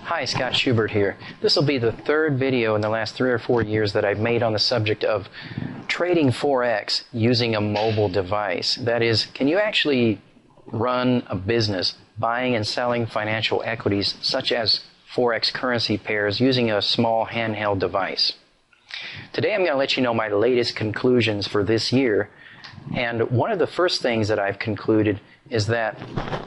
Hi, Scott Schubert here. This will be the third video in the last 3 or 4 years that I've made on the subject of trading Forex using a mobile device. That is, can you actually run a business buying and selling financial equities such as Forex currency pairs using a small handheld device? Today I'm going to let you know my latest conclusions for this year. And one of the first things that I've concluded is that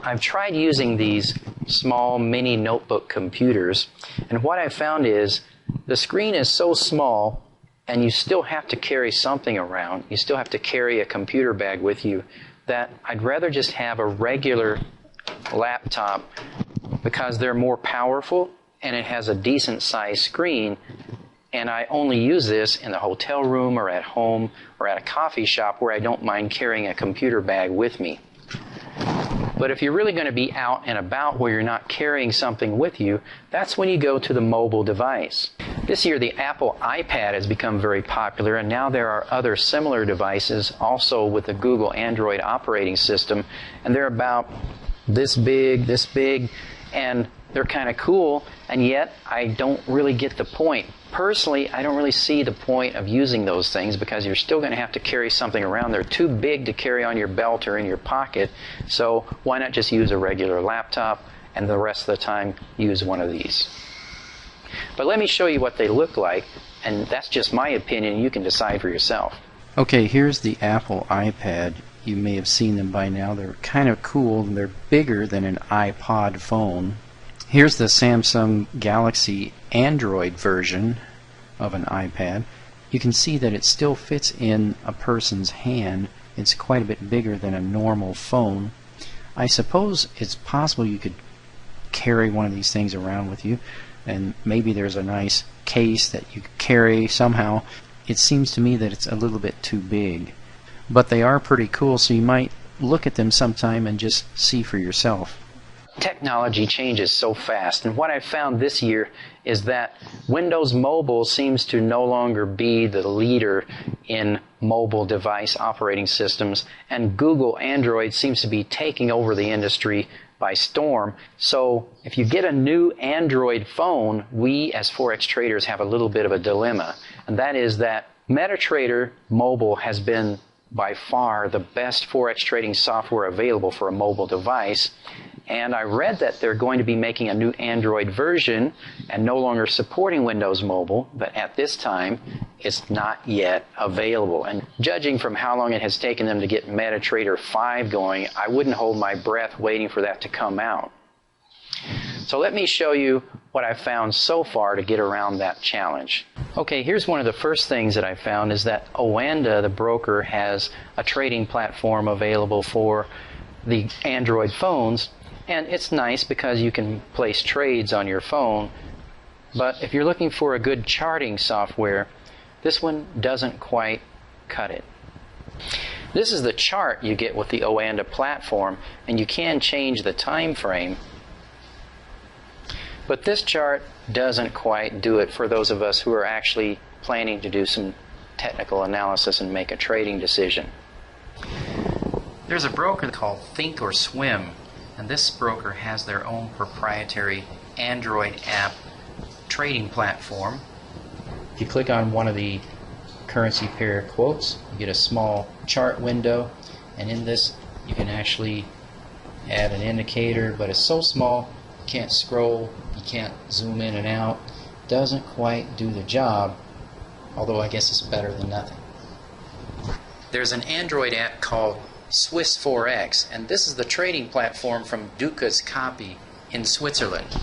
I've tried using these small mini notebook computers, and what I've found is the screen is so small and you still have to carry something around, you still have to carry a computer bag with you, that I'd rather just have a regular laptop because they're more powerful and it has a decent sized screen. And I only use this in the hotel room or at home or at a coffee shop where I don't mind carrying a computer bag with me. But if you're really going to be out and about where you're not carrying something with you, that's when you go to the mobile device. This year the Apple iPad has become very popular, and now there are other similar devices also with the Google Android operating system, and they're about this big, and they're kind of cool, and yet I don't really get the point. Personally, I don't really see the point of using those things because you're still going to have to carry something around. They're too big to carry on your belt or in your pocket, so why not just use a regular laptop and the rest of the time use one of these? But let me show you what they look like, and that's just my opinion. You can decide for yourself. Okay, here's the Apple iPad. You may have seen them by now. They're kind of cool. They're bigger than an iPod phone. Here's the Samsung Galaxy Android version of an iPad. You can see that it still fits in a person's hand. It's quite a bit bigger than a normal phone. I suppose it's possible you could carry one of these things around with you, and maybe there's a nice case that you could carry somehow. It seems to me that it's a little bit too big. But they are pretty cool, so you might look at them sometime and just see for yourself. Technology changes so fast, and what I've found this year is that Windows Mobile seems to no longer be the leader in mobile device operating systems, and Google Android seems to be taking over the industry by storm. So if you get a new Android phone, we as Forex traders have a little bit of a dilemma, and that is that MetaTrader Mobile has been by far the best Forex trading software available for a mobile device. And I read that they're going to be making a new Android version and no longer supporting Windows Mobile, but at this time it's not yet available. And judging from how long it has taken them to get MetaTrader 5 going, I wouldn't hold my breath waiting for that to come out. So let me show you what I've found so far to get around that challenge. Okay, here's one of the first things that I found is that Oanda, the broker, has a trading platform available for the Android phones. And it's nice because you can place trades on your phone, but if you're looking for a good charting software, this one doesn't quite cut it. This is the chart you get with the Oanda platform, and you can change the time frame, but this chart doesn't quite do it for those of us who are actually planning to do some technical analysis and make a trading decision. There's a broker called Think or Swim, and this broker has their own proprietary Android app trading platform. If you click on one of the currency pair quotes, you get a small chart window, and in this you can actually add an indicator, but it's so small you can't scroll, you can't zoom in and out. Doesn't quite do the job, although I guess it's better than nothing. There's an Android app called Swiss Forex, and this is the trading platform from Duca's Copy in Switzerland.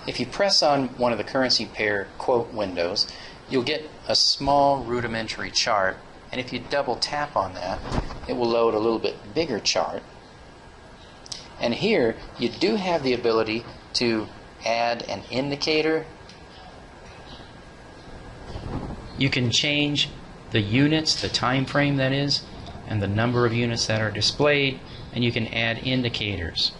If you press on one of the currency pair quote windows, you'll get a small rudimentary chart, and if you double tap on that, it will load a little bit bigger chart. And here you do have the ability to add an indicator. You can change the units, the time frame that is, and the number of units that are displayed, and you can add indicators.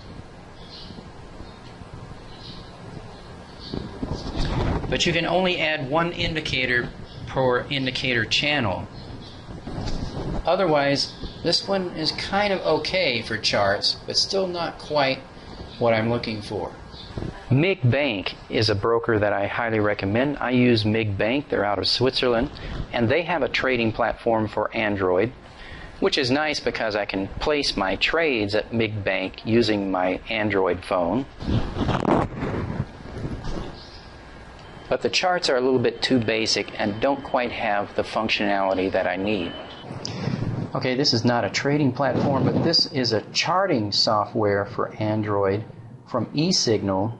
But you can only add one indicator per indicator channel. Otherwise, this one is kind of okay for charts, but still not quite what I'm looking for. MIG Bank is a broker that I highly recommend. I use MIG Bank. They're out of Switzerland, and they have a trading platform for Android, which is nice because I can place my trades at MIG Bank using my Android phone. But the charts are a little bit too basic and don't quite have the functionality that I need. Okay, this is not a trading platform, but this is a charting software for Android from eSignal.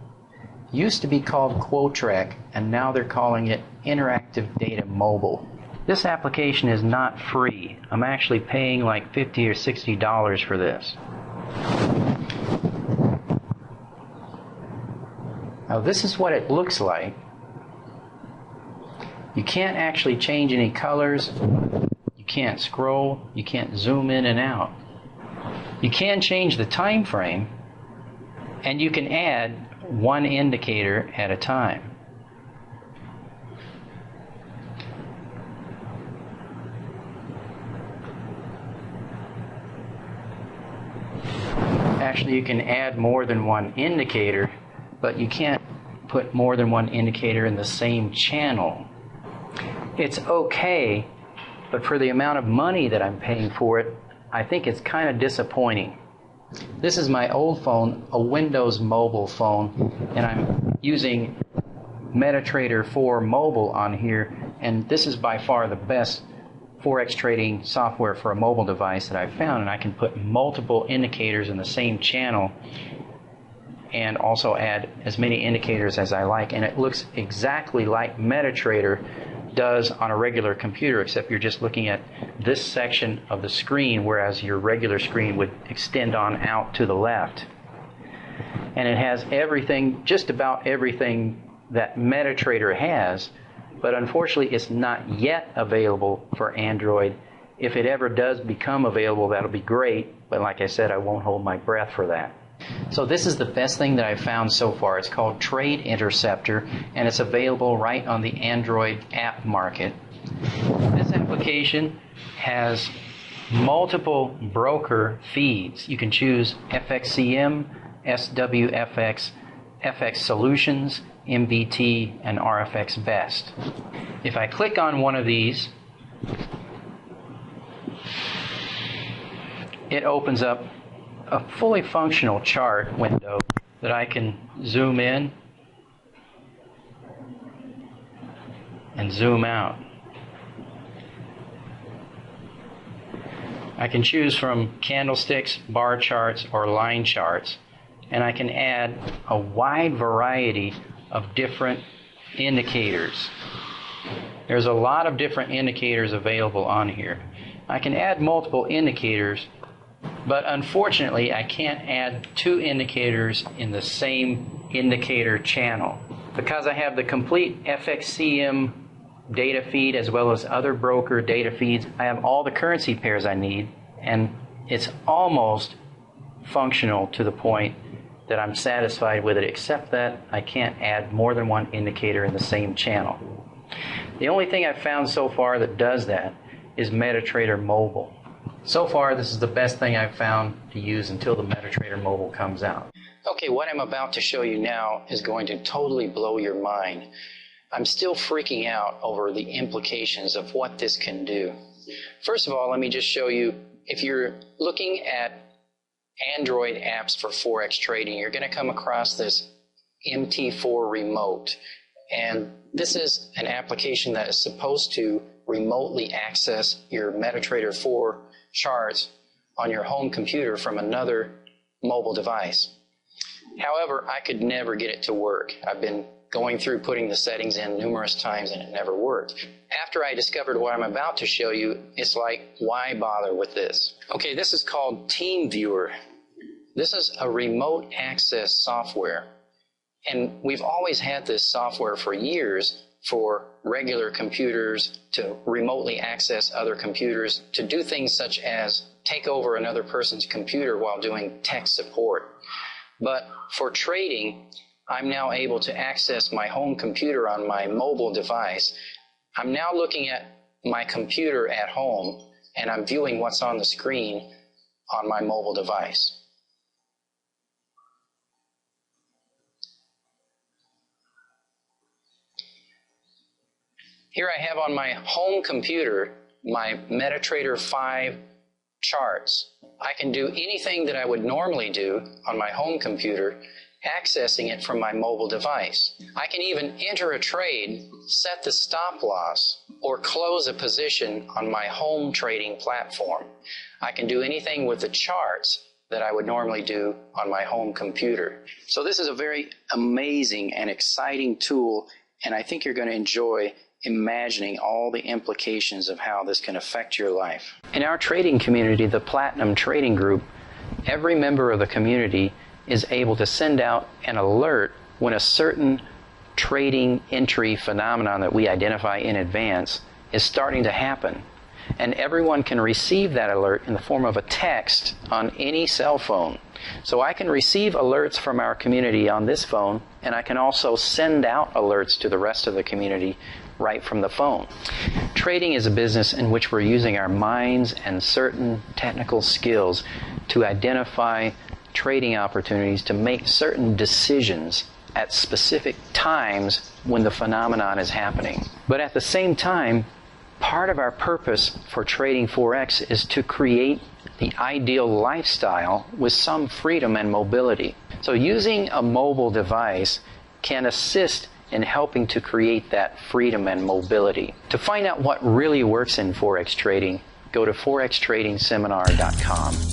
Used to be called Quotrack, and now they're calling it Interactive Data Mobile. This application is not free. I'm actually paying like $50 or $60 for this. Now this is what it looks like. You can't actually change any colors. You can't scroll. You can't zoom in and out. You can change the time frame, and you can add one indicator at a time. Actually, you can add more than one indicator, but you can't put more than one indicator in the same channel. It's okay, but for the amount of money that I'm paying for it, I think it's kind of disappointing. This is my old phone, a Windows mobile phone, and I'm using MetaTrader 4 mobile on here, and this is by far the best Forex trading software for a mobile device that I've found, and I can put multiple indicators in the same channel and also add as many indicators as I like, and it looks exactly like MetaTrader does on a regular computer, except you're just looking at this section of the screen, whereas your regular screen would extend on out to the left. And it has everything, just about everything that MetaTrader has, but unfortunately it's not yet available for Android. If it ever does become available, that'll be great, but like I said, I won't hold my breath for that. So this is the best thing that I've found so far. It's called Trade Interceptor, and it's available right on the Android app market. This application has multiple broker feeds. You can choose FXCM, SWFX, FX Solutions, MBT, and RFX Best. If I click on one of these, it opens up a fully functional chart window that I can zoom in and zoom out. I can choose from candlesticks, bar charts, or line charts, and I can add a wide variety of different indicators. There's a lot of different indicators available on here. I can add multiple indicators, but unfortunately I can't add two indicators in the same indicator channel. Because I have the complete FXCM data feed as well as other broker data feeds, I have all the currency pairs I need, and it's almost functional to the point that I'm satisfied with it, except that I can't add more than one indicator in the same channel. The only thing I've found so far that does that is MetaTrader Mobile. So far, this is the best thing I've found to use until the MetaTrader Mobile comes out. Okay, what I'm about to show you now is going to totally blow your mind. I'm still freaking out over the implications of what this can do. First of all, let me just show you, if you're looking at Android apps for Forex trading, you're going to come across this MT4 Remote. And this is an application that is supposed to remotely access your MetaTrader 4 charts on your home computer from another mobile device. However, I could never get it to work. I've been going through putting the settings in numerous times and it never worked. After I discovered what I'm about to show you, it's like, why bother with this? Okay, this is called TeamViewer. This is a remote access software. And we've always had this software for years for regular computers to remotely access other computers, to do things such as take over another person's computer while doing tech support. But for trading, I'm now able to access my home computer on my mobile device. I'm now looking at my computer at home, and I'm viewing what's on the screen on my mobile device. Here I have on my home computer my MetaTrader 5 charts. I can do anything that I would normally do on my home computer, accessing it from my mobile device. I can even enter a trade, set the stop loss, or close a position on my home trading platform. I can do anything with the charts that I would normally do on my home computer. So this is a very amazing and exciting tool, and I think you're going to enjoy imagining all the implications of how this can affect your life. In our trading community, the Platinum Trading Group, every member of the community is able to send out an alert when a certain trading entry phenomenon that we identify in advance is starting to happen. And everyone can receive that alert in the form of a text on any cell phone. So I can receive alerts from our community on this phone, and I can also send out alerts to the rest of the community right from the phone. Trading is a business in which we're using our minds and certain technical skills to identify trading opportunities, to make certain decisions at specific times when the phenomenon is happening. But at the same time, part of our purpose for trading Forex is to create the ideal lifestyle with some freedom and mobility. So using a mobile device can assist in helping to create that freedom and mobility. To find out what really works in Forex trading, go to forextradingseminar.com.